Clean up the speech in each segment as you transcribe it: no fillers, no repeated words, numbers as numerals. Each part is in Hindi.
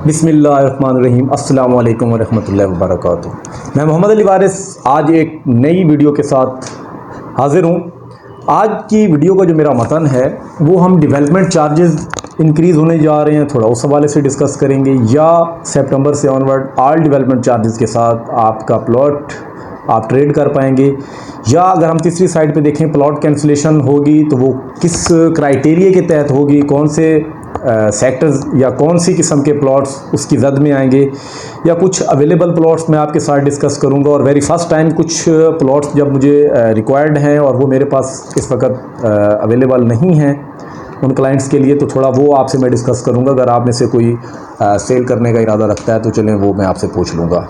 बिस्मिल्लाहिर्रहमानिर्रहीम अस्सलाम वालेकुम वरहमतुल्लाहि वबरकातुहू। मैं मोहम्मद अली वारिस आज एक नई वीडियो के साथ हाज़िर हूँ। आज की वीडियो का जो मेरा मतन है वो हम डेवलपमेंट चार्जेस इंक्रीज़ होने जा रहे हैं, थोड़ा उस हवाले से डिस्कस करेंगे, या सितंबर से ऑनवर्ड ऑल डेवलपमेंट चार्जेस के साथ आपका प्लॉट आप ट्रेड कर पाएंगे, या अगर हम तीसरी साइड पे देखें प्लॉट कैंसिलेशन होगी तो वो किस क्राइटेरिया के तहत होगी, कौन से सेक्टर्स या कौन सी किस्म के प्लॉट्स उसकी जद में आएंगे, या कुछ अवेलेबल प्लॉट्स मैं आपके साथ डिस्कस करूंगा। और वेरी फर्स्ट टाइम कुछ प्लॉट्स जब मुझे रिक्वायर्ड हैं और वो मेरे पास इस वक्त अवेलेबल नहीं हैं उन क्लाइंट्स के लिए, तो थोड़ा वो आपसे मैं डिस्कस करूंगा। अगर आप में से कोई सेल करने का इरादा रखता है तो चलें वो मैं आपसे पूछ लूँगा।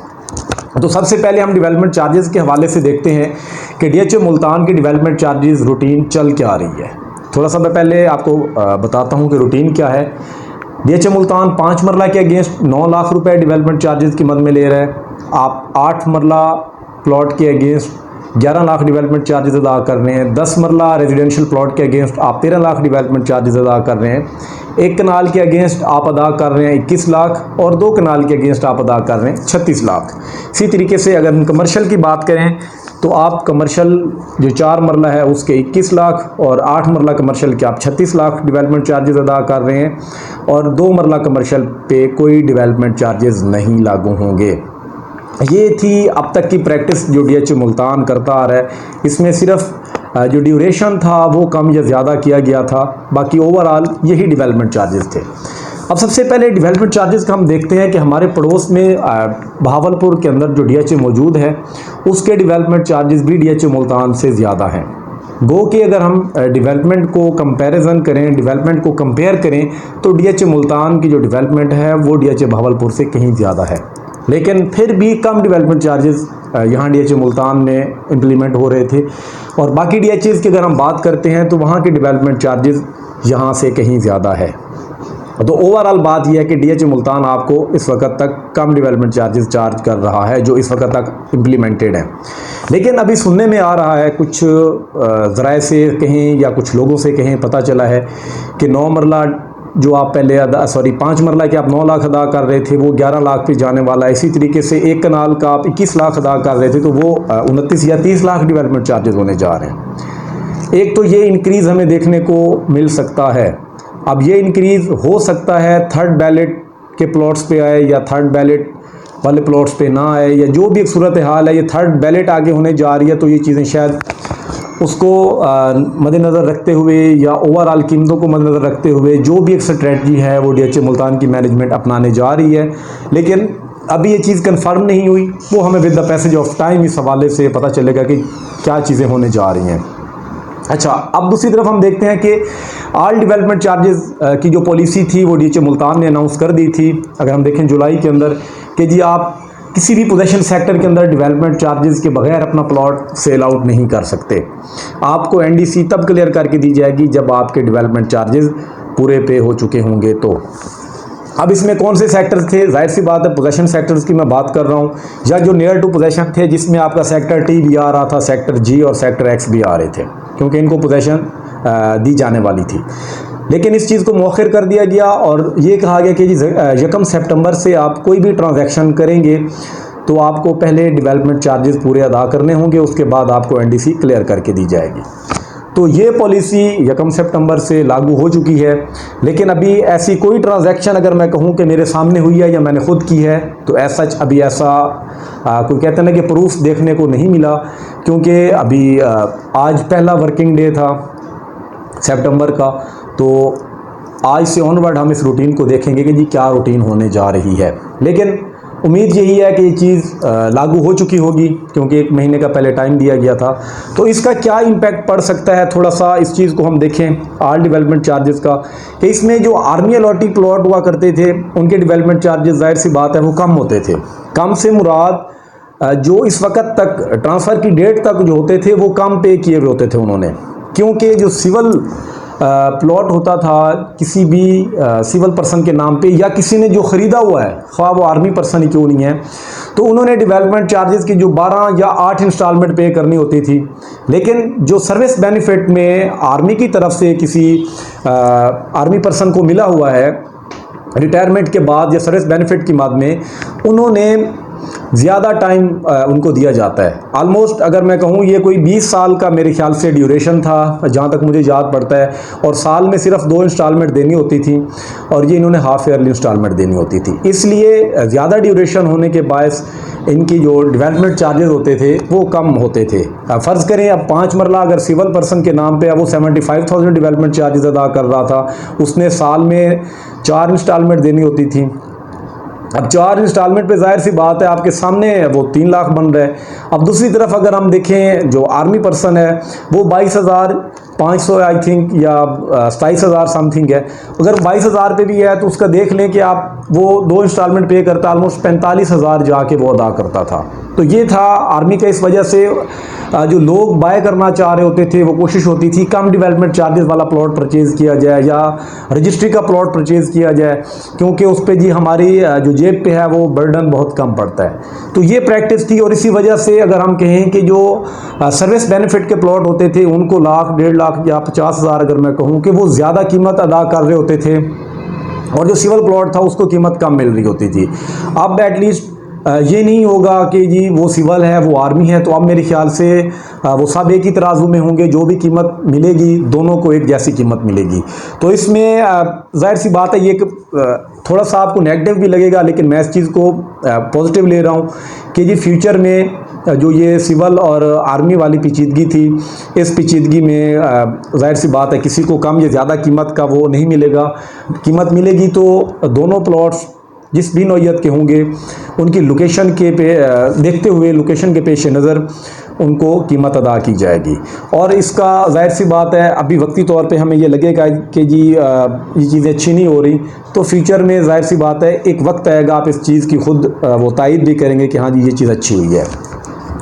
तो सबसे पहले हम डेवलपमेंट चार्जेस के हवाले से देखते हैं कि DHA मुल्तान की डेवलपमेंट चार्जेस रूटीन चल क्या रही है। थोड़ा सा मैं पहले आपको बताता हूं कि रूटीन क्या है। DHA मुल्तान 5 मरला के अगेंस्ट 9 लाख रुपए डेवलपमेंट चार्जेस की मद में ले रहा है। आप 8 मरला प्लॉट के अगेंस्ट 11 लाख डेवलपमेंट चार्जेस अदा कर रहे हैं। 10 मरला रेजिडेंशियल प्लॉट के अगेंस्ट आप 13 लाख डेवलपमेंट चार्जेस अदा कर रहे हैं। 1 कनाल के अगेंस्ट आप अदा कर रहे हैं 21 लाख और 2 कनाल के अगेंस्ट आप अदा कर रहे हैं 36 लाख। इसी तरीके से अगर हम कमर्शियल की बात करें तो आप कमर्शियल जो 4 मरला है उसके 21 लाख और 8 मरला कमर्शियल के आप 36 लाख डेवलपमेंट चार्जेस अदा कर रहे हैं, और 2 मरला कमर्शियल पे कोई डेवलपमेंट चार्जेस नहीं लागू होंगे। ये थी अब तक की प्रैक्टिस जो DHA मुल्तान करता आ रहा है। इसमें सिर्फ जो ड्यूरेशन था वो कम या ज़्यादा किया गया था, बाकी ओवरऑल यही डेवलपमेंट चार्जेस थे। अब सबसे पहले डेवलपमेंट चार्जेस का हम देखते हैं कि हमारे पड़ोस में बहावलपुर के अंदर जो DHA मौजूद है उसके डेवलपमेंट चार्जेस भी DHA मुल्तान से ज़्यादा हैं। गो कि अगर हम डेवलपमेंट को कंपैरिजन करें, डेवलपमेंट को कंपेयर करें तो DHA मुल्तान की जो डेवलपमेंट है वो DHA बहावलपुर से कहीं ज़्यादा है, लेकिन फिर भी कम डेवलपमेंट चार्जेस यहाँ DHA मुल्तान में इम्प्लीमेंट हो रहे थे। और बाकी DHAs की अगर हम बात करते हैं तो वहाँ के डेवलपमेंट चार्जेस यहाँ से कहीं ज़्यादा है। तो ओवरऑल बात यह है कि DHA मुल्तान आपको इस वक्त तक कम डेवलपमेंट चार्जेस चार्ज कर रहा है जो इस वक्त तक इम्प्लीमेंटेड है। लेकिन अभी सुनने में आ रहा है, कुछ ज़राए से कहें या कुछ लोगों से कहें, पता चला है कि 9 मरला जो आप पहले 5 मरला के आप 9 लाख अदा कर रहे थे वो 11 लाख पे जाने वाला है। इसी तरीके से 1 कनाल का आप 21 लाख अदा कर रहे थे तो वो 29 या 30 लाख डेवलपमेंट चार्जेस होने जा रहे हैं। एक तो ये इंक्रीज़ हमें देखने को मिल सकता है। अब ये इंक्रीज़ हो सकता है थर्ड बैलेट के प्लॉट्स पे आए या थर्ड बैलेट वाले प्लॉट्स पे ना आए, या जो भी एक सूरत हाल है, ये थर्ड बैलेट आगे होने जा रही है तो ये चीज़ें शायद उसको मद्देनज़र रखते हुए या ओवरऑल कीमतों को मद्देनज़र रखते हुए जो भी एक स्ट्रेटजी है वो DHA मुल्तान की मैनेजमेंट अपनाने जा रही है। लेकिन अभी ये चीज़ कंफर्म नहीं हुई, वो हमें with the passage of time इस हवाले से पता चलेगा कि क्या चीज़ें होने जा रही हैं। अच्छा, अब दूसरी तरफ हम देखते हैं कि ऑल डेवलपमेंट चार्जेस की जो पॉलिसी थी वो DHA मुल्तान ने अनाउंस कर दी थी। अगर हम देखें जुलाई के अंदर कि जी आप किसी भी पोजेशन सेक्टर के अंदर डेवलपमेंट चार्जेस के बगैर अपना प्लॉट सेल आउट नहीं कर सकते। आपको NDC तब क्लियर करके दी जाएगी जब आपके डेवलपमेंट चार्जेस पूरे पे हो चुके होंगे। तो अब इसमें कौन से सेक्टर्स थे, जाहिर सी बात है पोजेशन सेक्टर्स की मैं बात कर रहा हूँ, या जो नियर टू पोजेशन थे जिसमें आपका सेक्टर T भी आ रहा था, सेक्टर G और सेक्टर X भी आ रहे थे, क्योंकि इनको पोजेशन दी जाने वाली थी। लेकिन इस चीज़ को मौखर कर दिया गया और ये कहा गया कि 1 सितंबर से आप कोई भी ट्रांजैक्शन करेंगे तो आपको पहले डेवलपमेंट चार्जेस पूरे अदा करने होंगे, उसके बाद आपको NDC क्लियर करके दी जाएगी। तो ये पॉलिसी 1 सितंबर से लागू हो चुकी है। लेकिन अभी ऐसी कोई ट्रांजैक्शन अगर मैं कहूँ कि मेरे सामने हुई है या मैंने खुद की है तो ऐसा अभी ऐसा कोई कहते हैं ना कि प्रूफ देखने को नहीं मिला, क्योंकि अभी आज पहला वर्किंग डे था सितंबर का। तो आज से ऑनवर्ड हम इस रूटीन को देखेंगे कि जी क्या रूटीन होने जा रही है। लेकिन उम्मीद यही है कि ये चीज़ लागू हो चुकी होगी, क्योंकि 1 महीने का पहले टाइम दिया गया था। तो इसका क्या इम्पैक्ट पड़ सकता है, थोड़ा सा इस चीज़ को हम देखें ऑल डेवलपमेंट चार्जेस का, कि इसमें जो आर्मी अलॉटी प्लॉट हुआ करते थे उनके डेवलपमेंट चार्जेस जाहिर सी बात है वो कम होते थे। कम से मुराद जो इस वक्त तक ट्रांसफ़र की डेट तक जो होते थे वो कम पे किए हुए होते थे उन्होंने, क्योंकि जो सिविल प्लॉट होता था किसी भी सिविल पर्सन के नाम पे या किसी ने जो ख़रीदा हुआ है, ख्वाह वो आर्मी पर्सन ही क्यों नहीं है, तो उन्होंने डेवलपमेंट चार्जेस की जो 12 या 8 इंस्टॉलमेंट पे करनी होती थी। लेकिन जो सर्विस बेनिफिट में आर्मी की तरफ से किसी आर्मी पर्सन को मिला हुआ है रिटायरमेंट के बाद या सर्विस बेनिफिट की मद में उन्होंने ज़्यादा टाइम उनको दिया जाता है। आलमोस्ट अगर मैं कहूँ ये कोई 20 साल का मेरे ख्याल से ड्यूरेशन था जहाँ तक मुझे याद पड़ता है, और साल में सिर्फ 2 इंस्टॉलमेंट देनी होती थी और ये इन्होंने हाफ ईयरली इंस्टॉलमेंट देनी होती थी। इसलिए ज़्यादा ड्यूरेशन होने के बायस इनकी जो डेवलपमेंट चार्जेस होते थे वो कम होते थे। फ़र्ज़ करें अब 5 मरला अगर सिविल पर्सन के नाम पे अब वो 75,000 डेवलपमेंट चार्जेस अदा कर रहा था, उसने साल में 4 इंस्टॉलमेंट देनी होती थी। अब 4 इंस्टॉलमेंट पे जाहिर सी बात है आपके सामने वो 3 लाख बन रहा है। अब दूसरी तरफ अगर हम देखें जो आर्मी पर्सन है वो 22,500 आई थिंक या 27,000 समथिंग है। अगर 22,000 पे भी है तो उसका देख लें कि आप वो 2 इंस्टॉलमेंट पे करता ऑलमोस्ट 45,000 जाके वो अदा करता था। तो ये था आर्मी का। इस वजह से जो लोग बाय करना चाह रहे होते थे वो कोशिश होती थी कम डेवलपमेंट चार्जेस वाला प्लॉट परचेज़ किया जाए या रजिस्ट्री का प्लॉट परचेज़ किया जाए, क्योंकि उस पर जी हमारी जो जेब पे है वो बर्डन बहुत कम पड़ता है। तो ये प्रैक्टिस थी और इसी वजह से अगर हम कहें कि जो सर्विस बेनिफिट के प्लॉट होते थे उनको लाख, 1.5 लाख या 50,000 अगर मैं कहूँ कि वो ज़्यादा कीमत अदा कर रहे होते थे और जो सिविल प्लॉट था उसको कीमत कम मिल रही होती थी। अब एटलीस्ट ये नहीं होगा कि जी वो सिविल है वो आर्मी है, तो अब मेरे ख्याल से वो सब एक ही तराजू में होंगे, जो भी कीमत मिलेगी दोनों को एक जैसी कीमत मिलेगी। तो इसमें जाहिर सी बात है ये थोड़ा सा आपको नेगेटिव भी लगेगा, लेकिन मैं इस चीज़ को पॉजिटिव ले रहा हूँ कि जी फ्यूचर में जो ये सिविल और आर्मी वाली पेचीदगी थी, इस पेचीदगी में जाहिर सी बात है किसी को कम या ज़्यादा कीमत का वो नहीं मिलेगा। कीमत मिलेगी तो दोनों प्लॉट्स जिस भी नौइयत के होंगे उनकी लोकेशन के देखते हुए लोकेशन के पेश नज़र उनको कीमत अदा की जाएगी। और इसका जाहिर सी बात है अभी वक्ती तौर पे हमें ये लगेगा कि जी ये चीज़ें अच्छी नहीं हो रही, तो फ्यूचर में जाहिर सी बात है एक वक्त आएगा आप इस चीज़ की खुद वो तायद भी करेंगे कि हाँ जी ये चीज़ अच्छी हुई है।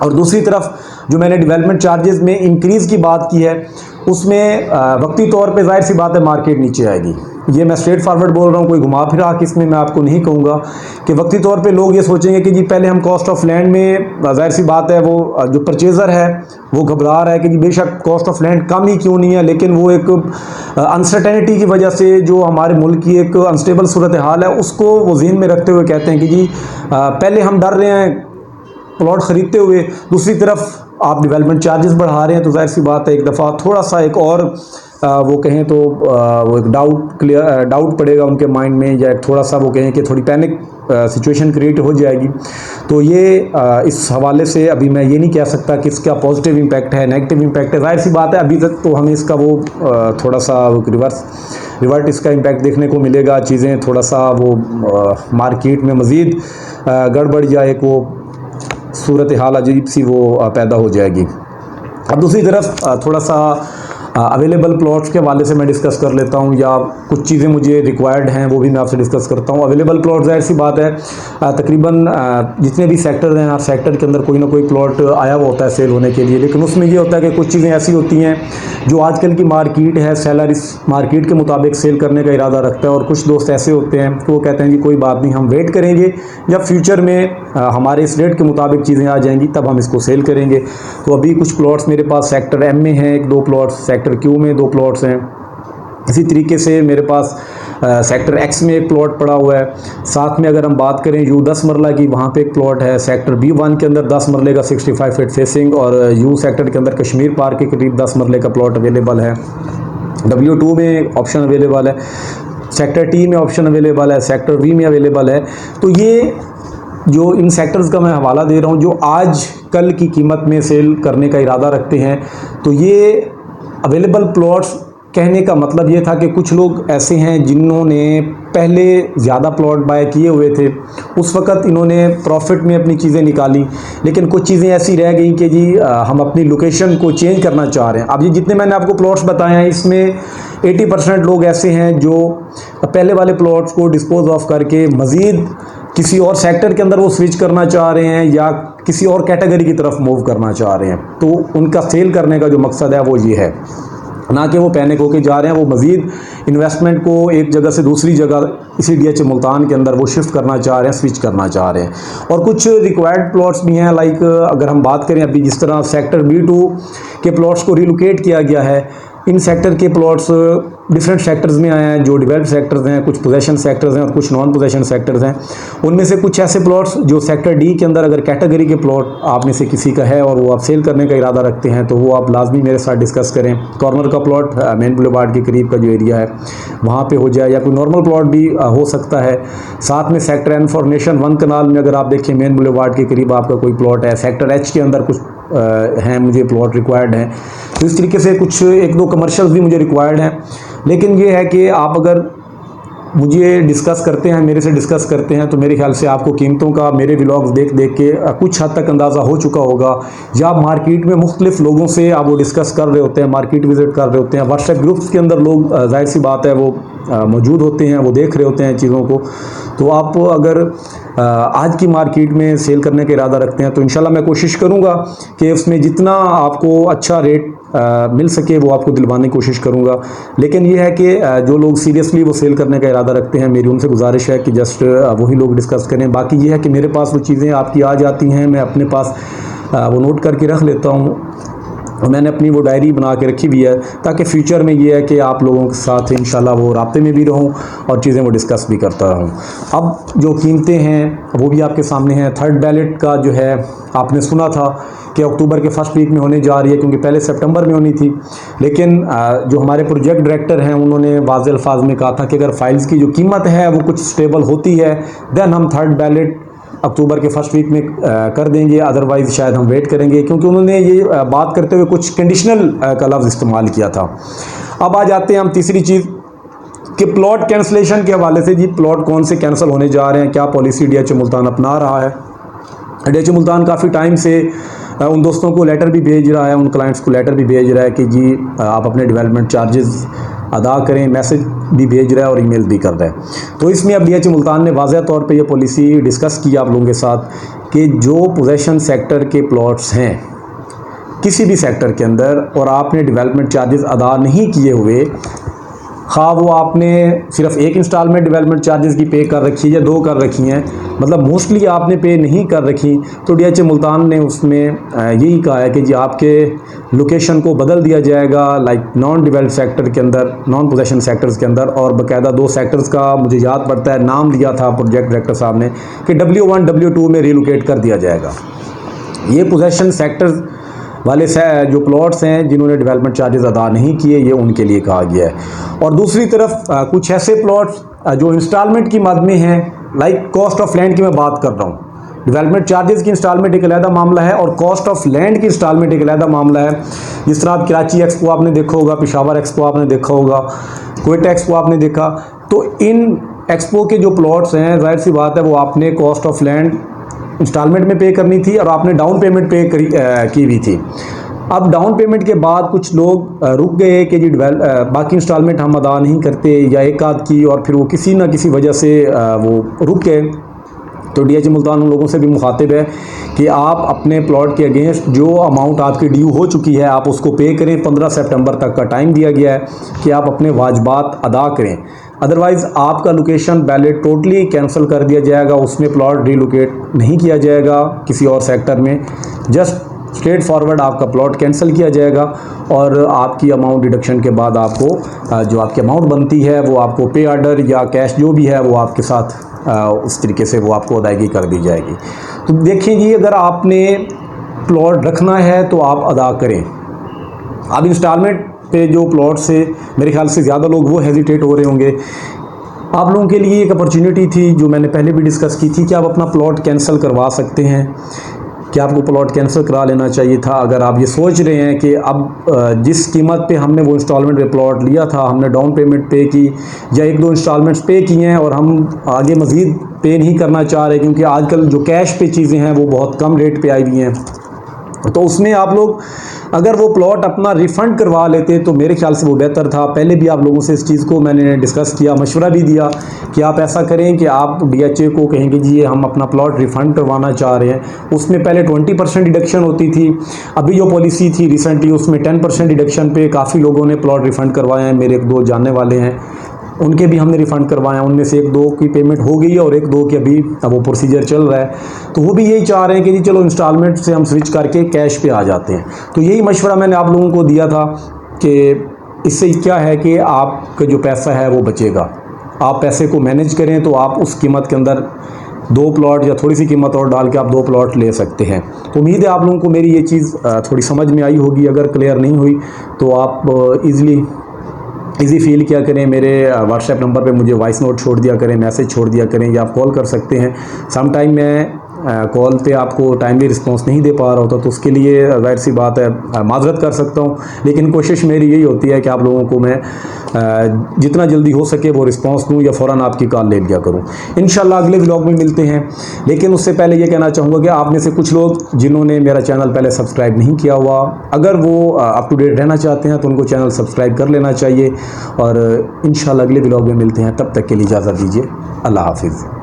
और दूसरी तरफ जो मैंने डेवलपमेंट चार्जेस में इंक्रीज़ की बात की है उसमें वक्ती तौर पे जाहिर सी बात है मार्केट नीचे आएगी। ये मैं स्ट्रेट फॉरवर्ड बोल रहा हूँ, कोई घुमा फिरा के इसमें मैं आपको नहीं कहूँगा कि वक्ती तौर पे लोग ये सोचेंगे कि जी पहले हम कॉस्ट ऑफ लैंड में, जाहिर सी बात है वो जो परचेज़र है वो घबरा रहा है कि जी बेशक कॉस्ट ऑफ लैंड कम ही क्यों नहीं है, लेकिन वो एक अनसर्टेनिटी की वजह से जो हमारे मुल्क की एक अनस्टेबल सूरत हाल है उसको वो ज़हन में रखते हुए कहते हैं कि जी पहले हम डर रहे हैं प्लॉट ख़रीदते हुए, दूसरी तरफ आप डेवलपमेंट चार्जेस बढ़ा रहे हैं, तो जाहिर सी बात है एक दफ़ा थोड़ा सा एक और वो कहें तो वो एक डाउट पड़ेगा उनके माइंड में, या थोड़ा सा वो कहें कि थोड़ी पैनिक सिचुएशन क्रिएट हो जाएगी। तो ये इस हवाले से अभी मैं ये नहीं कह सकता कि इसका पॉजिटिव इम्पैक्ट है नेगेटिव इम्पैक्ट है। जाहिर सी बात है अभी तक तो हमें इसका वो थोड़ा सा रिवर्ट इसका इम्पैक्ट देखने को मिलेगा। चीज़ें थोड़ा सा वो मार्केट में मज़ीद गड़बड़ या एक वो सूरत हाल अजीब सी वो पैदा हो जाएगी। अब दूसरी तरफ थोड़ा सा अवेलेबल प्लॉट्स के हवाले से मैं डिस्कस कर लेता हूं, या कुछ चीज़ें मुझे रिक्वायर्ड हैं वो भी मैं आपसे डिस्कस करता हूं। अवेलेबल प्लॉट जाहिर सी बात है तकरीबन जितने भी सेक्टर हैं हर सेक्टर के अंदर कोई ना कोई प्लॉट आया हुआ होता है सेल होने के लिए, लेकिन उसमें ये होता है कि कुछ चीज़ें ऐसी होती हैं जो आजकल की मार्केट है सेलर इस मार्केट के मुताबिक सेल करने का इरादा रखता है, और कुछ दोस्त ऐसे होते हैं कि वो कहते हैं कि कोई बात नहीं हम वेट करेंगे जब फ्यूचर में हमारे इस रेट के मुताबिक चीज़ें आ जाएंगी तब हम इसको सेल करेंगे। तो अभी कुछ प्लॉट्स मेरे पास सेक्टर एम में हैं 1-2 प्लॉट्स, सेक्टर क्यू में 2 प्लॉट्स हैं। इसी तरीके से मेरे पास सेक्टर एक्स में एक प्लॉट पड़ा हुआ है। साथ में अगर हम बात करें यू 10 मरला की, वहाँ पे एक प्लॉट है। सेक्टर B1 के अंदर 10 मरले का 65 फीट फेसिंग, और यू सेक्टर के अंदर कश्मीर पार्क के करीब 10 मरले का प्लॉट अवेलेबल है। W2 में ऑप्शन अवेलेबल है, सेक्टर T में ऑप्शन अवेलेबल है, सेक्टर V में अवेलेबल है। तो ये जो इन सेक्टर्स का मैं हवाला दे रहा हूँ जो आज कल की कीमत में सेल करने का इरादा रखते हैं, तो ये अवेलेबल प्लॉट्स कहने का मतलब ये था कि कुछ लोग ऐसे हैं जिन्होंने पहले ज़्यादा प्लॉट बाय किए हुए थे, उस वक़्त इन्होंने प्रॉफिट में अपनी चीज़ें निकाली, लेकिन कुछ चीज़ें ऐसी रह गई कि जी हम अपनी लोकेशन को चेंज करना चाह रहे हैं। अब ये जितने मैंने आपको प्लॉट्स बताए हैं इसमें 80% लोग ऐसे हैं जो पहले वाले प्लॉट्स को डिस्पोज ऑफ करके मज़ीद किसी और सेक्टर के अंदर वो स्विच करना चाह रहे हैं या किसी और कैटेगरी की तरफ मूव करना चाह रहे हैं। तो उनका सेल करने का जो मकसद है वो ये है, ना कि वो पैनिक होके जा रहे हैं, वो मज़ीद इन्वेस्टमेंट को एक जगह से दूसरी जगह इसी DH मुल्तान के अंदर वो शिफ्ट करना चाह रहे हैं, स्विच करना चाह रहे हैं। और कुछ रिक्वायर्ड प्लॉट्स भी हैं, लाइक अगर हम बात करें अभी जिस तरह सेक्टर B2 के प्लॉट्स को रिलोकेट किया गया है, इन सेक्टर के प्लॉट्स डिफरेंट सेक्टर्स में आए हैं, जो डेवलप्ड सेक्टर्स हैं, कुछ पोजेशन सेक्टर्स हैं और कुछ नॉन पोजेशन सेक्टर्स हैं। उनमें से कुछ ऐसे प्लॉट्स जो सेक्टर डी के अंदर अगर कैटेगरी के प्लॉट आप में से किसी का है और वो आप सेल करने का इरादा रखते हैं तो वो आप लाजमी मेरे साथ डिस्कस करें। कॉर्नर का प्लॉट मेन बुलेवार्ड के करीब का जो एरिया है वहाँ पे हो जाए, या कोई नॉर्मल प्लॉट भी हो सकता है। साथ में सेक्टर एन फॉर नेशन 1 कनाल में अगर आप देखें मेन बुलेवार्ड के करीब आपका कोई प्लॉट है, सेक्टर एच के अंदर कुछ हैं मुझे प्लॉट रिक्वायर्ड हैं, तो इस तरीके से कुछ 1-2 कमर्शियल्स भी मुझे रिक्वायर्ड हैं। लेकिन ये है कि आप अगर मुझे डिस्कस करते हैं, मेरे से डिस्कस करते हैं, तो मेरे ख्याल से आपको कीमतों का मेरे व्लॉग्स देख देख के कुछ हद तक अंदाज़ा हो चुका होगा। या आप मार्केट में मुख्तलिफ लोगों से आप वो डिस्कस कर रहे होते हैं, मार्केट विजिट कर रहे होते हैं, व्हाट्सएप ग्रुप्स के अंदर लोग जाहिर सी बात है वो मौजूद होते हैं, वो देख रहे होते हैं चीज़ों को। तो आप अगर आज की मार्केट में सेल करने का इरादा रखते हैं तो इंशाल्लाह मैं कोशिश करूंगा कि उसमें जितना आपको अच्छा रेट मिल सके वो आपको दिलवाने की कोशिश करूंगा। लेकिन ये है कि जो लोग सीरियसली वो सेल करने का इरादा रखते हैं, मेरी उनसे गुजारिश है कि जस्ट वही लोग डिस्कस करें। बाकी ये है कि मेरे पास वो चीज़ें आपकी आ जाती हैं, मैं अपने पास वो नोट करके रख लेता हूँ और मैंने अपनी वो डायरी बना के रखी हुई है ताकि फ्यूचर में ये है कि आप लोगों के साथ इंशाल्लाह वो राब्ते में भी रहूं और चीज़ें वो डिस्कस भी करता रहूं। अब जो कीमतें हैं वो भी आपके सामने हैं। थर्ड बैलेट का जो है आपने सुना था कि अक्टूबर के फर्स्ट वीक में होने जा रही है, क्योंकि पहले सितंबर में होनी थी। लेकिन जो हमारे प्रोजेक्ट डायरेक्टर हैं उन्होंने वाज़ेह अल्फाज में कहा था कि अगर फाइल्स की जो कीमत है वो कुछ स्टेबल होती है देन हम थर्ड बैलेट अक्टूबर के फर्स्ट वीक में कर देंगे, अदरवाइज़ शायद हम वेट करेंगे, क्योंकि उन्होंने ये बात करते हुए कुछ कंडीशनल का लफ्ज़ इस्तेमाल किया था। अब आ जाते हैं हम तीसरी चीज़ कि प्लॉट कैंसलेशन के हवाले से। जी प्लॉट कौन से कैंसिल होने जा रहे हैं, क्या पॉलिसी DHA मुल्तान अपना रहा है। DHA मुल्तान काफ़ी टाइम से उन दोस्तों को लेटर भी भेज रहा है, उन क्लाइंट्स को लेटर भी भेज रहा है कि जी आप अपने डेवलपमेंट चार्जेस अदा करें, मैसेज भी भेज रहा है और ईमेल भी कर रहा है। तो इसमें अब DHA मुल्तान ने वाज़ेह तौर पे ये पॉलिसी डिस्कस की आप लोगों के साथ कि जो पोजेशन सेक्टर के प्लॉट्स हैं किसी भी सेक्टर के अंदर और आपने डेवलपमेंट चार्जेस अदा नहीं किए हुए, ख़ा वो आपने सिर्फ एक इंस्टॉलमेंट डेवलपमेंट चार्जेस की पे कर रखी है या 2 कर रखी हैं, मतलब मोस्टली आपने पे नहीं कर रखी, तो DHA मुल्तान ने उसमें यही कहा है कि जी आपके लोकेशन को बदल दिया जाएगा लाइक नॉन डेवलप्ड सेक्टर के अंदर, नॉन पोजेशन सेक्टर्स के अंदर। और बाकायदा 2 सेक्टर्स का मुझे याद पड़ता है नाम दिया था प्रोजेक्ट डायरेक्टर साहब ने कि W1 W2 में रिलोकेट कर दिया जाएगा। ये पोजेशन सेक्टर्स वाले जो प्लॉट्स हैं जिन्होंने डेवलपमेंट चार्जेस अदा नहीं किए, ये उनके लिए कहा गया है। और दूसरी तरफ कुछ ऐसे प्लॉट्स जो इंस्टॉलमेंट की मद में हैं, लाइक कॉस्ट ऑफ लैंड की मैं बात कर रहा हूँ। डेवलपमेंट चार्जेस की इंस्टॉलमेंट एक अलहदा मामला है और कॉस्ट ऑफ लैंड की इंस्टॉलमेंट एक अलहदा मामला है। जिस तरह आप कराची एक्सपो आपने देखा होगा, पेशावर एक्सपो आपने देखा होगा, कोयटा एक्सपो आपने देखा, तो इन एक्सपो के जो प्लॉट्स हैं जाहिर सी बात है वो आपने कॉस्ट ऑफ लैंड इंस्टॉलमेंट में पे करनी थी और आपने डाउन पेमेंट पे की हुई थी। अब डाउन पेमेंट के बाद कुछ लोग रुक गए कि जी बाकी इंस्टॉलमेंट हम अदा नहीं करते या एक आध की, और फिर वो किसी ना किसी वजह से वो रुक गए। तो DHA मुल्तान उन लोगों से भी मुखातिब है कि आप अपने प्लॉट के अगेंस्ट जो अमाउंट आपकी ड्यू हो चुकी है आप उसको पे करें। 15 सितंबर तक का टाइम दिया गया है कि आप अपने वाजबात अदा करें, अदरवाइज़ आपका लोकेशन बैलेट टोटली कैंसिल कर दिया जाएगा, उसमें प्लॉट रिलोकेट नहीं किया जाएगा किसी और सेक्टर में, जस्ट स्ट्रेट फॉरवर्ड आपका प्लॉट कैंसिल किया जाएगा और आपकी अमाउंट डिडक्शन के बाद आपको जो आपकी अमाउंट बनती है वो आपको पे ऑर्डर या कैश जो भी है वो आपके साथ उस तरीके से वो आपको अदायगी कर दी जाएगी। तो देखिए जी अगर आपने प्लॉट रखना है तो आप अदा करें। अब इंस्टॉलमेंट पे जो प्लॉट से मेरे ख्याल से ज़्यादा लोग वो हेजिटेट हो रहे होंगे। आप लोगों के लिए एक अपॉर्चुनिटी थी जो मैंने पहले भी डिस्कस की थी कि आप अपना प्लॉट कैंसिल करवा सकते हैं, कि आपको प्लॉट कैंसिल करा लेना चाहिए था। अगर आप ये सोच रहे हैं कि अब जिस कीमत पे हमने वो इंस्टॉलमेंट पे प्लॉट लिया था, हमने डाउन पेमेंट पे की या 1-2 इंस्टॉलमेंट्स पे किए हैं और हम आगे मज़ीद पे नहीं करना चाह रहे क्योंकि आजकल जो कैश पे चीज़ें हैं वो बहुत कम रेट पे आई हुई हैं, तो उसमें आप लोग अगर वो प्लॉट अपना रिफ़ंड करवा लेते तो मेरे ख्याल से वो बेहतर था। पहले भी आप लोगों से इस चीज़ को मैंने डिस्कस किया, मशवरा भी दिया कि आप ऐसा करें कि आप DHA को कहेंगे जी हम अपना प्लॉट रिफ़ंड करवाना चाह रहे हैं। उसमें पहले 20% डिडक्शन होती थी, अभी जो पॉलिसी थी रिसेंटली उसमें 10% डिडक्शन पे काफ़ी लोगों ने प्लॉट रिफ़ंड करवाए हैं। मेरे 1-2 जानने वाले हैं, उनके भी हमने रिफ़ंड करवाए हैं। उनमें से 1-2 की पेमेंट हो गई है और 1-2 की अभी वो प्रोसीजर चल रहा है। तो वो भी यही चाह रहे हैं कि जी चलो इंस्टॉलमेंट से हम स्विच करके कैश पे आ जाते हैं। तो यही मशवरा मैंने आप लोगों को दिया था कि इससे क्या है कि आपका जो पैसा है वो बचेगा। आप पैसे को मैनेज करें तो आप उस कीमत के अंदर 2 प्लॉट या थोड़ी सी कीमत और डाल के आप 2 प्लॉट ले सकते हैं। तो उम्मीद है आप लोगों को मेरी ये चीज़ थोड़ी समझ में आई होगी। अगर क्लियर नहीं हुई तो आप ईज़ी फील किया करें, मेरे व्हाट्सएप नंबर पे मुझे वॉइस नोट छोड़ दिया करें, मैसेज छोड़ दिया करें, या आप कॉल कर सकते हैं। सम टाइम मैं कॉल पे आपको टाइमली रिस्पांस नहीं दे पा रहा होता, तो उसके लिए ज़ाहिर सी बात है माज़रत कर सकता हूँ। लेकिन कोशिश मेरी यही होती है कि आप लोगों को मैं जितना जल्दी हो सके वो रिस्पांस दूँ या फ़ौरन आपकी कॉल ले लिया करूँ। इंशाल्लाह अगले व्लॉग में मिलते हैं। लेकिन उससे पहले ये कहना चाहूँगा कि आप में से कुछ लोग जिन्होंने मेरा चैनल पहले सब्सक्राइब नहीं किया हुआ, अगर वो अप टू डेट रहना चाहते हैं तो उनको चैनल सब्सक्राइब कर लेना चाहिए। और इंशाल्लाह अगले व्लॉग में मिलते हैं। तब तक के लिए इजाज़त दीजिए। अल्लाह हाफिज़।